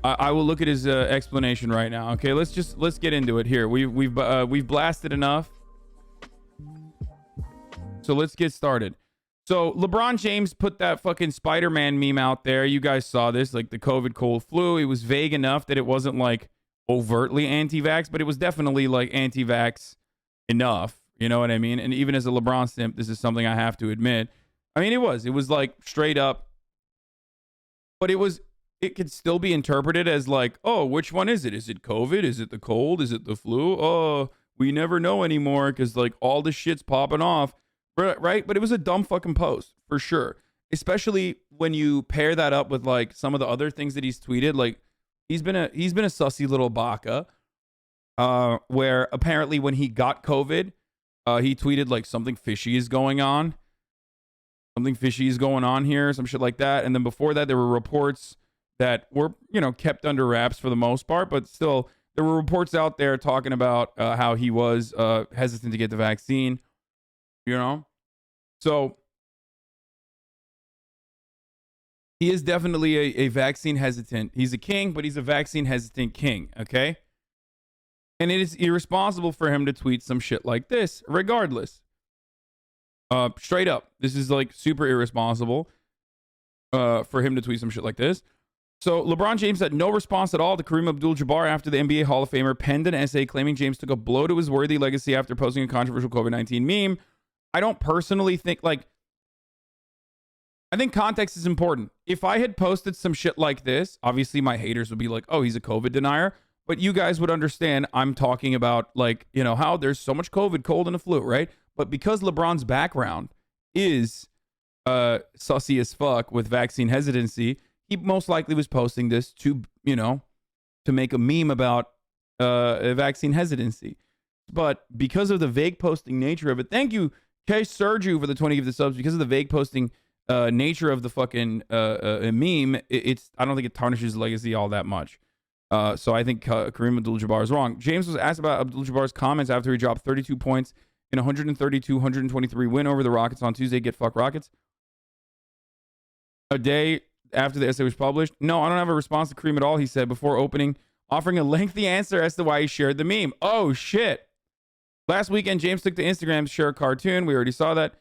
I will look at his explanation right now. Okay, let's get into it here. We've blasted enough, so let's get started. So LeBron James put that fucking Spider-Man meme out there. You guys saw this, like the COVID cold flu. It was vague enough that it wasn't like overtly anti-vax, but it was definitely like anti-vax enough. You know what I mean? And even as a LeBron simp, this is something I have to admit. I mean, it was like straight up, but it could still be interpreted as like, oh, which one is it? Is it COVID? Is it the cold? Is it the flu? Oh, we never know anymore because like all this shit's popping off. Right? But it was a dumb fucking post for sure. Especially when you pair that up with like some of the other things that he's tweeted. Like he's been a sussy little baka. Where apparently when he got COVID, he tweeted like something fishy is going on. Something fishy is going on here, some shit like that. And then before that, there were reports that were, kept under wraps for the most part, but still there were reports out there talking about how he was hesitant to get the vaccine, So he is definitely a vaccine hesitant. He's a king, but he's a vaccine hesitant king, okay? And it is irresponsible for him to tweet some shit like this, regardless. Straight up, this is like super irresponsible for him to tweet some shit like this. So LeBron James had no response at all to Kareem Abdul-Jabbar after the NBA Hall of Famer penned an essay claiming James took a blow to his worthy legacy after posting a controversial COVID-19 meme. I don't personally think I think context is important. If I had posted some shit like this, obviously my haters would be like, oh, he's a COVID denier. But you guys would understand I'm talking about like, how there's so much COVID, cold, and the flu, right? But because LeBron's background is sussy as fuck with vaccine hesitancy, he most likely was posting this to make a meme about vaccine hesitancy. But because of the vague posting nature of it, thank you, K Sergio, for the 20 gifted subs. Because of the vague posting nature of the fucking meme, I don't think it tarnishes legacy all that much. So I think Kareem Abdul-Jabbar is wrong. James was asked about Abdul-Jabbar's comments after he dropped 32 points in 132-123 win over the Rockets on Tuesday. Get fuck Rockets. A day after the essay was published. No, I don't have a response to Kareem at all, he said before offering a lengthy answer as to why he shared the meme. Oh, shit. Last weekend, James took to Instagram to share a cartoon. We already saw that.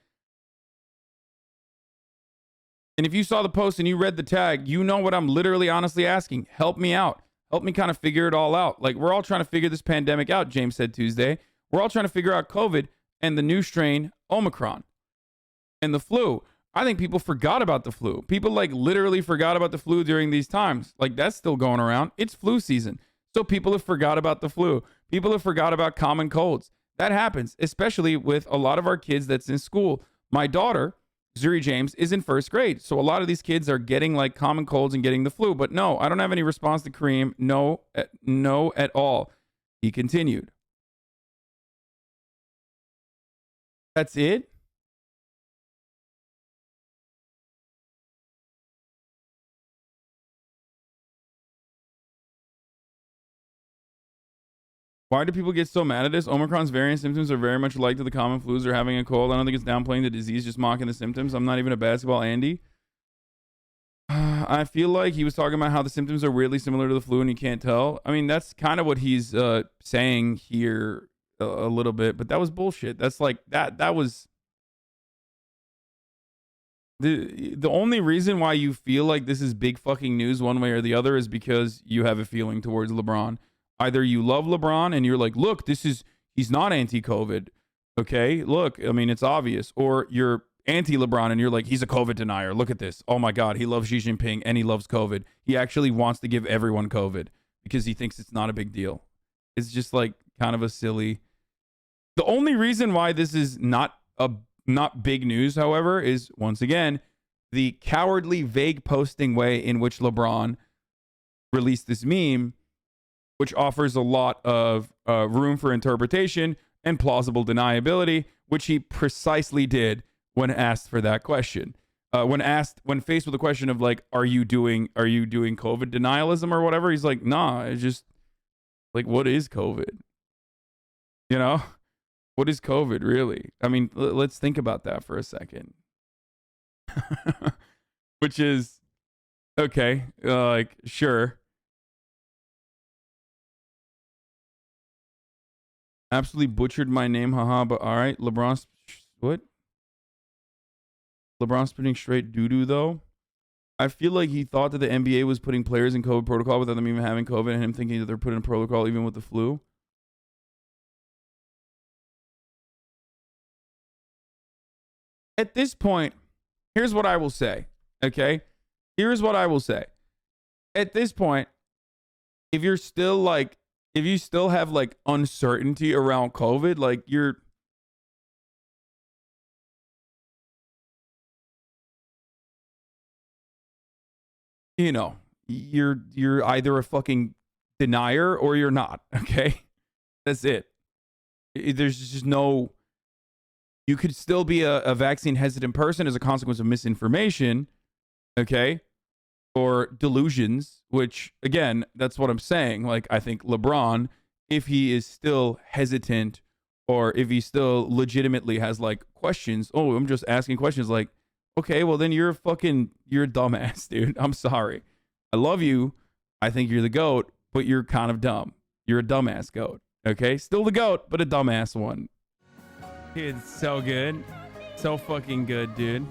And if you saw the post and you read the tag, you know what I'm literally honestly asking. Help me out. Help me kind of figure it all out. Like, we're all trying to figure this pandemic out, James said Tuesday. We're all trying to figure out COVID and the new strain, Omicron, and the flu. I think people forgot about the flu. People like literally forgot about the flu during these times. Like, that's still going around. It's flu season. So people have forgot about the flu. People have forgot about common colds. That happens, especially with a lot of our kids that's in school. My daughter, Zuri James, is in first grade. So a lot of these kids are getting like common colds and getting the flu. But no, I don't have any response to Kareem. No at all. He continued. That's it? Why do people get so mad at this? Omicron's variant symptoms are very much like to the common flus or having a cold. I don't think it's downplaying the disease, just mocking the symptoms. I'm not even a basketball Andy. I feel like he was talking about how the symptoms are weirdly similar to the flu and you can't tell. I mean, that's kind of what he's saying here a little bit, but that was bullshit. That's like, that was... The only reason why you feel like this is big fucking news one way or the other is because you have a feeling towards LeBron. Either you love LeBron and you're like, look, he's not anti-COVID. Okay, look, I mean, it's obvious. Or you're anti-LeBron and you're like, he's a COVID denier. Look at this. Oh my God, he loves Xi Jinping and he loves COVID. He actually wants to give everyone COVID because he thinks it's not a big deal. It's just like kind of a silly... The only reason why this is not big news, however, is once again, the cowardly, vague posting way in which LeBron released this meme, which offers a lot of room for interpretation and plausible deniability, which he precisely did when asked for that question. When faced with the question of like, are you doing COVID denialism or whatever? He's like, nah, it's just like, what is COVID? What is COVID really? I mean, let's think about that for a second. Which is Okay, like sure. Absolutely butchered my name, haha. But all right, LeBron. What? LeBron spitting straight doo doo though. I feel like he thought that the NBA was putting players in COVID protocol without them even having COVID, and him thinking that they're putting protocol even with the flu. At this point, here's what I will say. Okay, here's what I will say. At this point, if you're still like, if you still have like uncertainty around COVID, like you're either a fucking denier or you're not. Okay, that's it. There's just no. You could still be a vaccine hesitant person as a consequence of misinformation. Okay, or delusions, which again, that's what I'm saying. Like, I think LeBron, if he is still hesitant or if he still legitimately has like questions, oh, I'm just asking questions, like, okay, well, then you're a dumbass, dude. I'm sorry. I love you. I think you're the GOAT, but you're kind of dumb. You're a dumbass GOAT. Okay. Still the GOAT, but a dumbass one. Dude, so good. So fucking good, dude.